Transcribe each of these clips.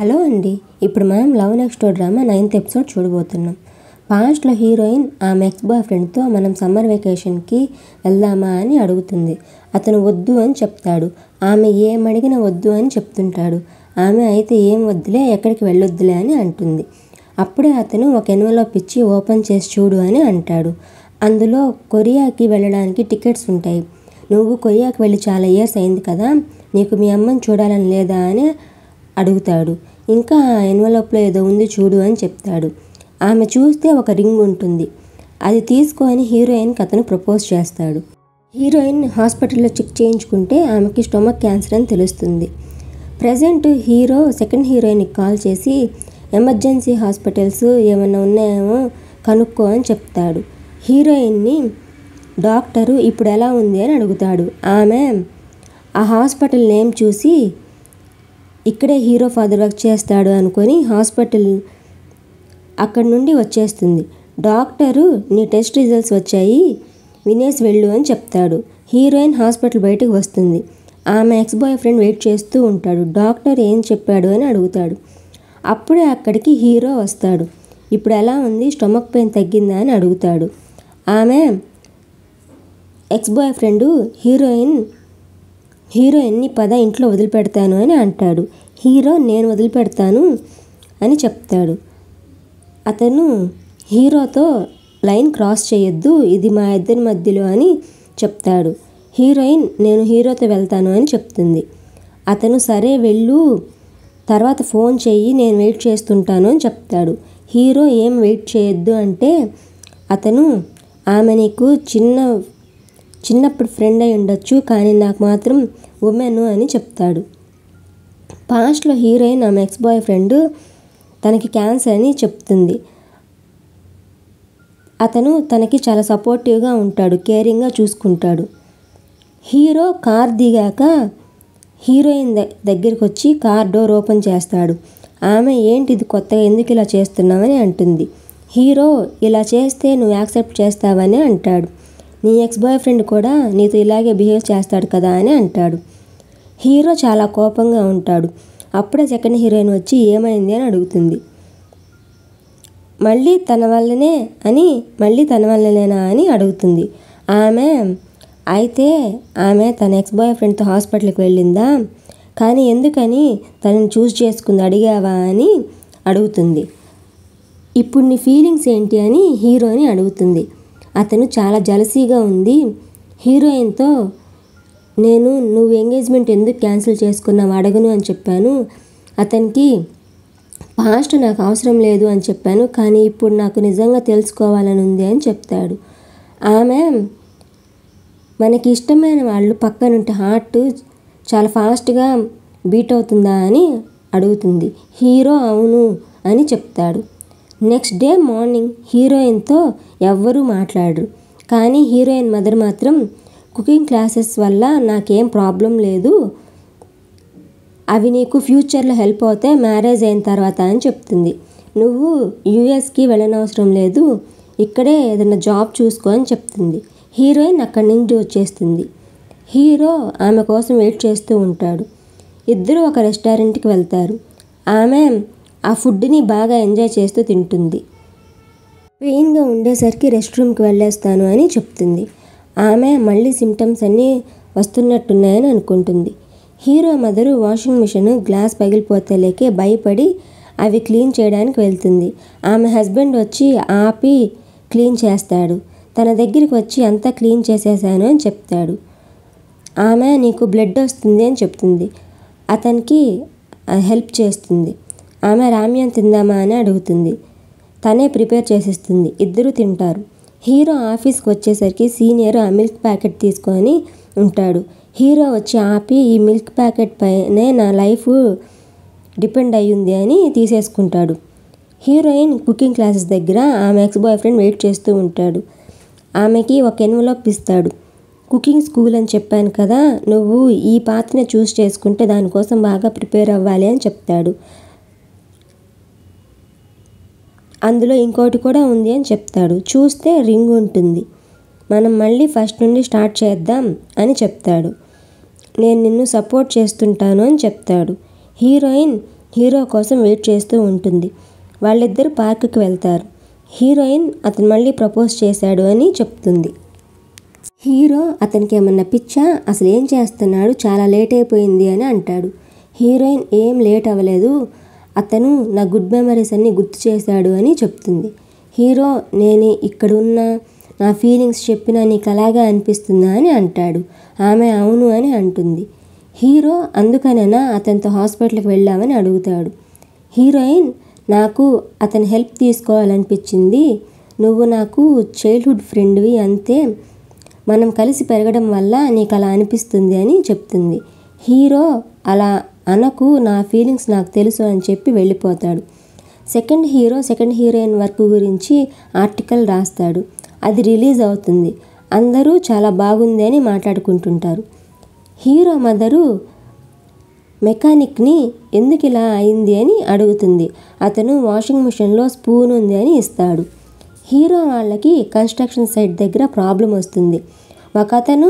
Hello అండి. ఇప్పుడు మనం love next door drama 9th episode చూడబోతున్నాం. పాస్ట్లో హీరోయిన్ ఆమె ఎక్స్ బాయ్ ఫ్రెండ్తో మనం సమ్మర్ వెకేషన్కి వెళ్దామా అని అడుగుతుంది. అతను వద్దు అని చెప్తాడు. ఆమె ఏమడిగినా వద్దు అని చెప్తుంటాడు. ఆమె అయితే ఏం వద్దులే, ఎక్కడికి వెళ్ళొద్దులే అని అంటుంది. అప్పుడే అతను ఒక ఎన్వెలప్ ఇచ్చి ఓపెన్ చేసి చూడు అని అంటాడు. అందులో కొరియాకి వెళ్ళడానికి టికెట్స్ ఉంటాయి. నువ్వు కొరియాకి వెళ్ళి చాలా ఇయర్స్ అయింది కదా, నీకు మీ అమ్మని చూడాలని లేదా అని అడుగుతాడు. ఇంకా ఆ ఎన్వలప్లో ఏదో ఉంది చూడు అని చెప్తాడు. ఆమె చూస్తే ఒక రింగ్ ఉంటుంది. అది తీసుకొని హీరోయిన్కి అతను ప్రపోజ్ చేస్తాడు. హీరోయిన్ హాస్పిటల్లో చెక్ చేయించుకుంటే ఆమెకి స్టొమక్ క్యాన్సర్ అని తెలుస్తుంది. ప్రజెంట్ హీరో సెకండ్ హీరోయిన్కి కాల్ చేసి ఎమర్జెన్సీ హాస్పిటల్స్ ఏమైనా ఉన్నాయేమో కనుక్కో అని చెప్తాడు. హీరోయిన్ని డాక్టరు ఇప్పుడు ఎలా ఉంది అని అడుగుతాడు. ఆమె ఆ హాస్పిటల్ నేమ్ చూసి ఇక్కడే హీరో ఫాదర్ వర్క్ చేస్తాడు అనుకొని హాస్పిటల్ అక్కడి నుండి వచ్చేస్తుంది. డాక్టరు నీ టెస్ట్ రిజల్ట్స్ వచ్చాయి, వినేసి వెళ్ళు అని చెప్తాడు. హీరోయిన్ హాస్పిటల్ బయటకు వస్తుంది. ఆమె ఎక్స్ బాయ్ ఫ్రెండ్ వెయిట్ చేస్తూ ఉంటాడు. డాక్టర్ ఏం చెప్పాడు అని అడుగుతాడు. అప్పుడే అక్కడికి హీరో వస్తాడు. ఇప్పుడు ఎలా ఉంది, స్టొమక్ పెయిన్ తగ్గిందా అని అడుగుతాడు. ఆమె ఎక్స్ బాయ్ ఫ్రెండు హీరోయిన్ని పద ఇంట్లో వదిలిపెడతాను అని అంటాడు. హీరో నేను వదిలిపెడతాను అని చెప్తాడు. అతను హీరోతో లైన్ క్రాస్ చేయొద్దు, ఇది మా ఇద్దరి మధ్యలో అని చెప్తాడు. హీరోయిన్ నేను హీరోతో వెళ్తాను అని చెప్తుంది. అతను సరే వెళ్ళు, తర్వాత ఫోన్ చెయ్యి, నేను వెయిట్ చేస్తుంటాను అని చెప్తాడు. హీరో ఏం వెయిట్ చేయొద్దు అంటే అతను ఆమె నీకు చిన్నప్పుడు ఫ్రెండ్ అయి ఉండొచ్చు, కానీ నాకు మాత్రం ఉమెన్ అని చెప్తాడు. పాస్ట్లో హీరోయిన్ ఆమె ఎక్స్ బాయ్ ఫ్రెండ్ తనకి క్యాన్సర్ అని చెప్తుంది. అతను తనకి చాలా సపోర్టివ్గా ఉంటాడు, కేరింగ్గా చూసుకుంటాడు. హీరో కార్ దిగాక హీరోయిన్ దగ్గరికి వచ్చి కార్ డోర్ ఓపెన్ చేస్తాడు. ఆమె ఏంటి ఇది కొత్తగా, ఎందుకు ఇలా చేస్తున్నావని అంటుంది. హీరో ఇలా చేస్తే నువ్వు యాక్సెప్ట్ చేస్తావని అంటాడు. నీ ఎక్స్ బాయ్ ఫ్రెండ్ కూడా నీతో ఇలాగే బిహేవ్ చేస్తాడు కదా అని అంటాడు. హీరో చాలా కోపంగా ఉంటాడు. అప్పుడే సెకండ్ హీరోయిన్ వచ్చి ఏమైంది అని అడుగుతుంది. మళ్ళీ తన వల్లనేనా అని అడుగుతుంది. ఆమె తన ఎక్స్ బాయ్ ఫ్రెండ్తో హాస్పిటల్కి వెళ్ళిందా, కానీ ఎందుకని తనని చూస్ చేసుకుంది అడిగావా అని అడుగుతుంది. ఇప్పుడు నీ ఫీలింగ్స్ ఏంటి అని హీరోని అడుగుతుంది. అతను చాలా జలసీగా ఉంది. హీరోయిన్తో నువ్వు ఎంగేజ్మెంట్ ఎందుకు క్యాన్సిల్ చేసుకున్నావు అడగను అని చెప్పాను. అతనికి పాస్ట్ నాకు అవసరం లేదు అని చెప్పాను, కానీ ఇప్పుడు నాకు నిజంగా తెలుసుకోవాలని ఉంది అని చెప్తాడు. ఆమె మనకి ఇష్టమైన వాళ్ళు పక్కనుంటే హార్ట్ చాలా ఫాస్ట్గా బీట్ అవుతుందా అని అడుగుతుంది. హీరో అవును అని చెప్తాడు. నెక్స్ట్ డే మార్నింగ్ హీరోయిన్తో ఎవ్వరూ మాట్లాడరు. కానీ హీరోయిన్ మదర్ మాత్రం కుకింగ్ క్లాసెస్ వల్ల నాకేం ప్రాబ్లం లేదు, అవి నీకు ఫ్యూచర్లో హెల్ప్ అవుతాయి మ్యారేజ్ అయిన తర్వాత అని చెప్తుంది. నువ్వు యూఎస్కి వెళ్ళనవసరం లేదు, ఇక్కడే ఏదైనా జాబ్ చూసుకో అని చెప్తుంది. హీరోయిన్ అక్కడి నుంచి వచ్చేస్తుంది. హీరో ఆమె కోసం వెయిట్ చేస్తూ ఉంటాడు. ఇద్దరు ఒక రెస్టారెంట్కి వెళ్తారు. ఆమె ఆ ఫుడ్ని బాగా ఎంజాయ్ చేస్తూ తింటుంది. పెయిన్గా ఉండేసరికి రెస్ట్ రూమ్కి వెళ్ళేస్తాను అని చెప్తుంది. ఆమె మళ్ళీ సిమ్టమ్స్ అన్నీ వస్తున్నట్టున్నాయని అనుకుంటుంది. Hero mother washing machine glass పగిలిపోతే లేకే భయపడి అవి క్లీన్ చేయడానికి వెళ్తుంది. ఆమె హస్బెండ్ వచ్చి ఆపి క్లీన్ చేస్తాడు. తన దగ్గరికి వచ్చి అంతా క్లీన్ చేసేసాను అని చెప్తాడు. ఆమె నీకు బ్లడ్ వస్తుంది అని చెప్తుంది. అతనికి హెల్ప్ చేస్తుంది. ఆమె రామ్యాన్ తిందామా అని అడుగుతుంది. తనే ప్రిపేర్ చేసిస్తుంది. ఇద్దరు తింటారు. హీరో ఆఫీస్కి వచ్చేసరికి సీనియర్ ఆ మిల్క్ ప్యాకెట్ తీసుకొని ఉంటాడు. హీరో వచ్చి ఆపి ఈ మిల్క్ ప్యాకెట్ పైనే నా లైఫ్ డిపెండ్ అయ్యింది అని తీసేసుకుంటాడు. హీరోయిన్ కుకింగ్ క్లాసెస్ దగ్గర ఆమె ఎక్స్ బాయ్ ఫ్రెండ్ వెయిట్ చేస్తూ ఉంటాడు. ఆమెకి ఒక ఎన్వలప్ ఇస్తాడు. కుకింగ్ స్కూల్ అని చెప్పాను కదా, నువ్వు ఈ పాత్రని చూస్ చేసుకుంటే దానికోసం బాగా ప్రిపేర్ అవ్వాలి అని చెప్తాడు. అందులో ఇంకోటి కూడా ఉంది అని చెప్తాడు. చూస్తే రింగ్ ఉంటుంది. మనం మళ్ళీ ఫస్ట్ నుండి స్టార్ట్ చేద్దాం అని చెప్తాడు. నేను నిన్ను సపోర్ట్ చేస్తుంటాను అని చెప్తాడు. హీరోయిన్ హీరో కోసం వెయిట్ చేస్తూ ఉంటుంది. వాళ్ళిద్దరూ పార్కుకి వెళ్తారు. హీరోయిన్ అతను మళ్ళీ ప్రపోజ్ చేశాడు అని చెప్తుంది. హీరో అతనికి ఏమన్నా పిచ్చా, అసలు ఏం చేస్తున్నాడు, చాలా లేట్ అయిపోయింది అని అంటాడు. హీరోయిన్ ఏం లేట్ అవ్వలేదు, అతను నా గుడ్ మెమరీస్ అన్నీ గుర్తు చేశాడు అని చెప్తుంది. హీరో నేను ఇక్కడున్నా నా ఫీలింగ్స్ చెప్పినా నీకు అలాగే అనిపిస్తుందా అని అంటాడు. ఆమె అవును అని అంటుంది. హీరో అందుకనేనా అతనితో హాస్పిటల్కి వెళ్ళామని అడుగుతాడు. హీరోయిన్ నాకు అతని హెల్ప్ తీసుకోవాలనిపించింది, నువ్వు నాకు చైల్డ్హుడ్ ఫ్రెండ్వి అంతే, మనం కలిసి పెరగడం వల్ల నీకు అలా అనిపిస్తుంది అని చెప్తుంది. హీరో అలా అనకు, నా ఫీలింగ్స్ నాకు తెలుసు అని చెప్పి వెళ్ళిపోతాడు. Second hero second heroine work గురించి ఆర్టికల్ రాస్తాడు. అది రిలీజ్ అవుతుంది. అందరూ చాలా బాగుంది అని మాట్లాడుకుంటుంటారు. హీరో మదరు మెకానిక్ని ఎందుకు ఇలా అయింది అని అడుగుతుంది. అతను వాషింగ్ మిషన్లో స్పూన్ ఉంది అని ఇస్తాడు. హీరో వాళ్ళకి కన్స్ట్రక్షన్ సైట్ దగ్గర ప్రాబ్లం వస్తుంది. ఒక అతను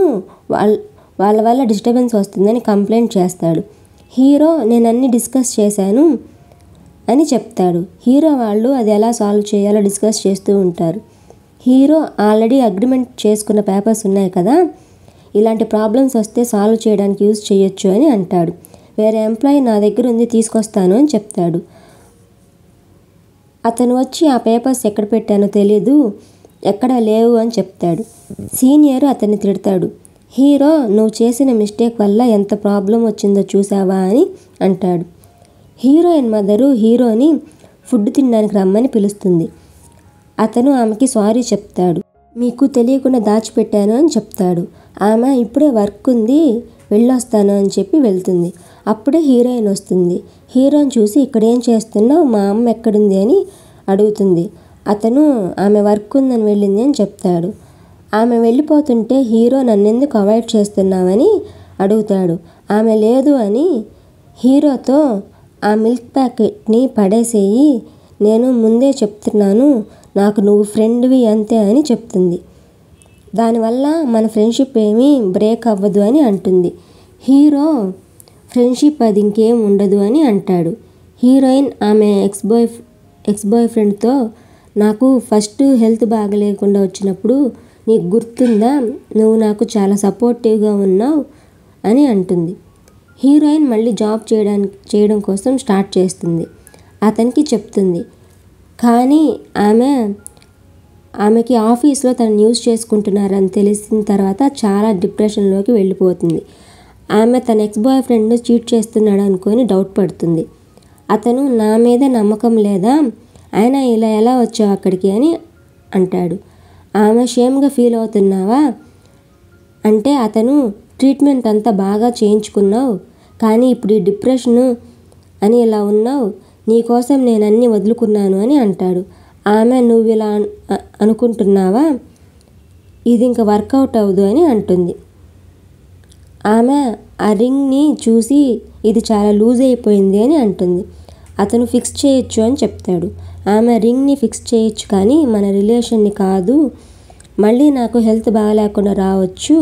వాళ్ళ వల్ల డిస్టర్బెన్స్ వస్తుందని కంప్లైంట్ చేస్తాడు. హీరో నేను అన్నీ డిస్కస్ చేశాను అని చెప్తాడు. హీరో వాళ్ళు అది ఎలా సాల్వ్ చేయాలో డిస్కస్ చేస్తూ ఉంటారు. హీరో ఆల్రెడీ అగ్రిమెంట్ చేసుకున్న పేపర్స్ ఉన్నాయి కదా, ఇలాంటి ప్రాబ్లమ్స్ వస్తే సాల్వ్ చేయడానికి యూజ్ చేయొచ్చు అని అంటాడు. వేరే ఎంప్లాయీ నా దగ్గర ఉంది తీసుకొస్తాను అని చెప్తాడు. అతను వచ్చి ఆ పేపర్స్ ఎక్కడ పెట్టానో తెలీదు, ఎక్కడ లేవు అని చెప్తాడు. సీనియర్ అతన్ని తిడతాడు. హీరో నువ్వు చేసిన మిస్టేక్ వల్ల ఎంత ప్రాబ్లం వచ్చిందో చూసావా అని అంటాడు. హీరోయిన్ మదరు హీరోని ఫుడ్ తినడానికి రమ్మని పిలుస్తుంది. అతను ఆమెకి సారీ చెప్తాడు. మీకు తెలియకుండా దాచిపెట్టాను అని చెప్తాడు. ఆమె ఇప్పుడే వర్క్ ఉంది వెళ్ళొస్తాను అని చెప్పి వెళ్తుంది. అప్పుడే హీరోయిన్ వస్తుంది. హీరోని చూసి ఇక్కడ ఏం చేస్తున్నావు, మా అమ్మ ఎక్కడుంది అని అడుగుతుంది. అతను ఆమె వర్క్ ఉందని వెళ్ళింది అని చెప్తాడు. ఆమె వెళ్ళిపోతుంటే హీరో నన్నెందుకు అవాయిడ్ చేస్తున్నావని అడుగుతాడు. ఆమె లేదు అని హీరోతో ఆ మిల్క్ ప్యాకెట్ని పడేసేయి, నేను ముందే చెప్తున్నాను నాకు నువ్వు ఫ్రెండ్వి అంతే అని చెప్తుంది. దానివల్ల మన ఫ్రెండ్షిప్ ఏమీ బ్రేక్ అవ్వదు అని అంటుంది. హీరో ఫ్రెండ్షిప్ అది ఇంకేం ఉండదు అని అంటాడు. హీరోయిన్ ఆమె ఎక్స్ బాయ్ ఫ్రెండ్తో నాకు ఫస్ట్ హెల్త్ బాగలేకుండా వచ్చినప్పుడు నీకు గుర్తుందా, నువ్వు నాకు చాలా సపోర్టివ్గా ఉన్నావు అని అంటుంది. హీరోయిన్ మళ్ళీ జాబ్ చేయడం కోసం స్టార్ట్ చేస్తుంది. అతనికి చెప్తుంది. కానీ ఆమెకి ఆఫీస్లో తను యూజ్ చేసుకుంటున్నారని తెలిసిన తర్వాత చాలా డిప్రెషన్లోకి వెళ్ళిపోతుంది. ఆమె తన ఎక్స్ బాయ్ ఫ్రెండ్ చీట్ చేస్తున్నాడు అనుకొని డౌట్ పడుతుంది. అతను నా మీద నమ్మకం లేదా, అయినా ఇలా ఎలా వచ్చావు అక్కడికి అని అంటాడు. ఆమె షేమ్గా ఫీల్ అవుతున్నావా అంటే అతను ట్రీట్మెంట్ అంతా బాగా చేయించుకున్నావు, కానీ ఇప్పుడు ఈ డిప్రెషను అని ఇలా ఉన్నావు, నీకోసం నేను అన్నీ వదులుకున్నాను అని అంటాడు. ఆమె నువ్వు ఇలా అనుకుంటున్నావా, ఇది ఇంకా వర్కౌట్ అవ్వదు అని అంటుంది. ఆమె ఆ రింగ్ని చూసి ఇది చాలా లూజ్ అయిపోయింది అని అంటుంది. అతను ఫిక్స్ చేయొచ్చు అని చెప్తాడు. ఆమె రింగ్ని ఫిక్స్ చేయొచ్చు కానీ మన రిలేషన్ని కాదు, మళ్ళీ నాకు హెల్త్ బాగాలేకుండా రావచ్చు,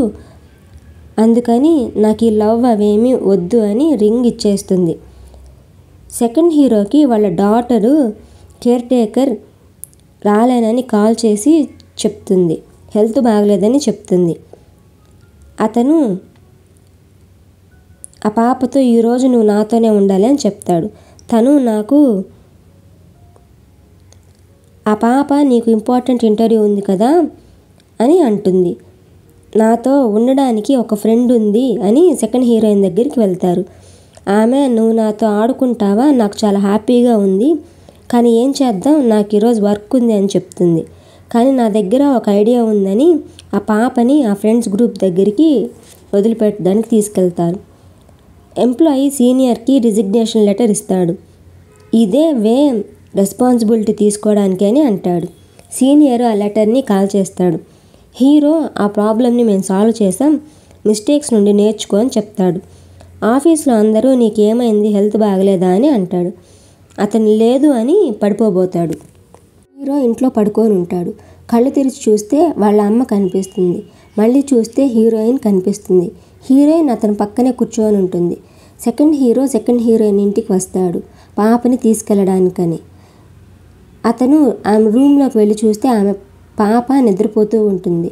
అందుకని నాకు ఈ లవ్ అవేమీ వద్దు అని రింగ్ ఇచ్చేస్తుంది. సెకండ్ హీరోకి వాళ్ళ డాటరు కేర్ టేకర్ రాలేనని కాల్ చేసి చెప్తుంది, హెల్త్ బాగలేదని చెప్తుంది. అతను ఆ పాపతో ఈరోజు నువ్వు నాతోనే ఉండాలి అని చెప్తాడు. తను నాకు ఆ పాప నీకు ఇంపార్టెంట్ ఇంటర్వ్యూ ఉంది కదా అని అంటుంది. నాతో ఉండడానికి ఒక ఫ్రెండ్ ఉంది అని సెకండ్ హీరోయిన్ దగ్గరికి వెళ్తారు. ఆమె నువ్వు నాతో ఆడుకుంటావా, నాకు చాలా హ్యాపీగా ఉంది, కానీ ఏం చేద్దాం, నాకు ఈరోజు వర్క్ ఉంది అని చెప్తుంది. కానీ నా దగ్గర ఒక ఐడియా ఉందని ఆ పాపని ఆ ఫ్రెండ్స్ గ్రూప్ దగ్గరికి వదిలిపెట్టడానికి తీసుకెళ్తారు. ఎంప్లాయీ సీనియర్కి రిజిగ్నేషన్ లెటర్ ఇస్తాడు. ఇదే వే రెస్పాన్సిబిలిటీ తీసుకోవడానికి అని అంటాడు. సీనియర్ ఆ లెటర్ని కాల్ చేస్తాడు. హీరో ఆ ప్రాబ్లమ్ని మేము సాల్వ్ చేసాం, మిస్టేక్స్ నుండి నేర్చుకో అని చెప్తాడు. ఆఫీస్లో అందరూ నీకేమైంది, హెల్త్ బాగలేదా అని అంటాడు. అతను లేదు అని పడిపోబోతాడు. హీరో ఇంట్లో పడుకొని ఉంటాడు. కళ్ళు తెరిచి చూస్తే వాళ్ళ అమ్మ కనిపిస్తుంది. మళ్ళీ చూస్తే హీరోయిన్ కనిపిస్తుంది. హీరోయిన్ అతని పక్కనే కూర్చొని ఉంటుంది. సెకండ్ హీరో సెకండ్ హీరోయిన్ ఇంటికి వస్తాడు. పాపని తీసుకెళ్ళడానికని. అతను ఆమె రూమ్లోకి వెళ్ళి చూస్తే ఆమె పాప నిద్రపోతూ ఉంటుంది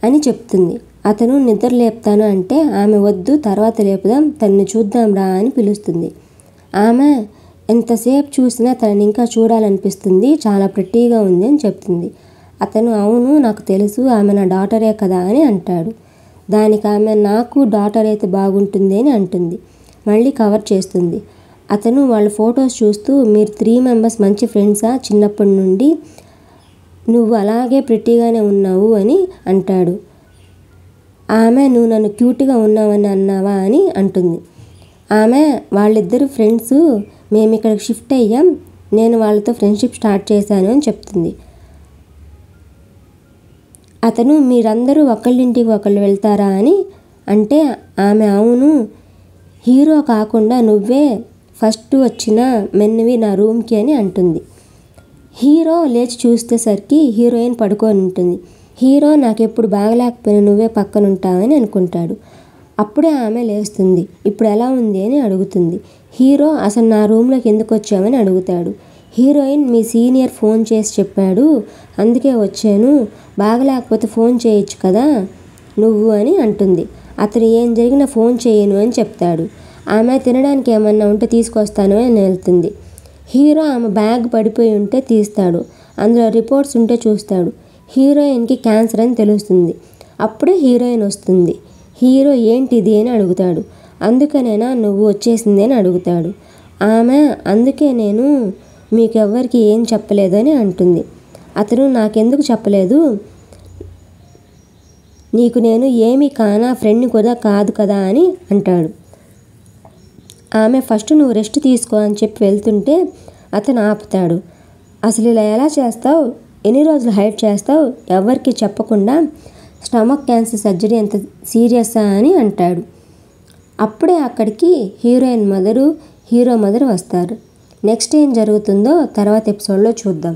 అని చెప్తుంది. అతను నిద్ర లేపుతాను అంటే ఆమె వద్దు, తర్వాత లేపుదాం, తనని చూద్దాం రా అని పిలుస్తుంది. ఆమె ఎంతసేపు చూసినా తనని ఇంకా చూడాలనిపిస్తుంది, చాలా ప్రెట్టీగా ఉంది అని చెప్తుంది. అతను అవును నాకు తెలుసు, ఆమె నా డాటరే కదా అని అంటాడు. దానికి ఆమె నాకు డాటర్ అయితే బాగుంటుంది అని అంటుంది. మళ్ళీ కవర్ చేస్తుంది. అతను వాళ్ళ ఫొటోస్ చూస్తూ మీరు 3 మెంబర్స్ మంచి ఫ్రెండ్సా చిన్నప్పటి నుండి, నువ్వు అలాగే ప్రెట్టీగానే ఉన్నావు అని అంటాడు. ఆమె నువ్వు నన్ను క్యూట్గా ఉన్నావని అన్నావా అని అంటుంది. ఆమె వాళ్ళిద్దరు ఫ్రెండ్స్, మేము ఇక్కడికి షిఫ్ట్ అయ్యాం, నేను వాళ్ళతో ఫ్రెండ్షిప్ స్టార్ట్ చేశాను అని చెప్తుంది. అతను మీరందరూ ఒకళ్ళింటికి ఒకళ్ళు వెళ్తారా అని అంటే ఆమె అవును, హీరో కాకుండా నువ్వే ఫస్ట్ వచ్చిన మెన్వి నా రూమ్కి అని అంటుంది. హీరో లేచి చూసేసరికి హీరోయిన్ పడుకొని ఉంటుంది. హీరో నాకెప్పుడు బాగలేకపోయినా నువ్వే పక్కన ఉంటావని అనుకుంటాడు. అప్పుడే ఆమె లేస్తుంది. ఇప్పుడు ఎలా ఉంది అని అడుగుతుంది. హీరో అసలు నా రూమ్లోకి ఎందుకు వచ్చావని అడుగుతాడు. హీరోయిన్ మీ సీనియర్ ఫోన్ చేసి చెప్పాడు, అందుకే వచ్చాను, బాగలేకపోతే ఫోన్ చేయొచ్చు కదా నువ్వు అని అంటుంది. అతను ఏం జరిగినా ఫోన్ చేయను అని చెప్తాడు. ఆమె తినడానికి ఏమన్నా ఉంటే తీసుకొస్తాను అని వెళ్తుంది. హీరో ఆమె బ్యాగ్ పడిపోయి ఉంటే తీస్తాడు. అందులో రిపోర్ట్స్ ఉంటే చూస్తాడు. హీరోయిన్కి క్యాన్సర్ అని తెలుస్తుంది. అప్పుడే హీరోయిన్ వస్తుంది. హీరో ఏంటిది అని అడుగుతాడు. అందుకనేనా నువ్వు వచ్చేసింది అని అడుగుతాడు. ఆమె అందుకే నేను మీకెవ్వరికి ఏం చెప్పలేదని అంటుంది. అతను నాకెందుకు చెప్పలేదు, నీకు నేను ఏమీ కానా ఫ్రెండ్ని కూడా కాదు కదా అని అంటాడు. ఆమె ఫస్ట్ నువ్వు రెస్ట్ తీసుకో అని చెప్పి వెళ్తుంటే అతను ఆపుతాడు. అసలు ఇలా ఎలా చేస్తావు, ఎన్ని రోజులు హైడ్ చేస్తావు, ఎవరికి చెప్పకుండా, స్టమక్ క్యాన్సర్ సర్జరీ ఎంత సీరియస్సా అని అంటాడు. అప్పుడే అక్కడికి హీరోయిన్ మదరు, హీరో మదర్ వస్తారు. నెక్స్ట్ ఏం జరుగుతుందో తర్వాత ఎపిసోడ్లో చూద్దాం.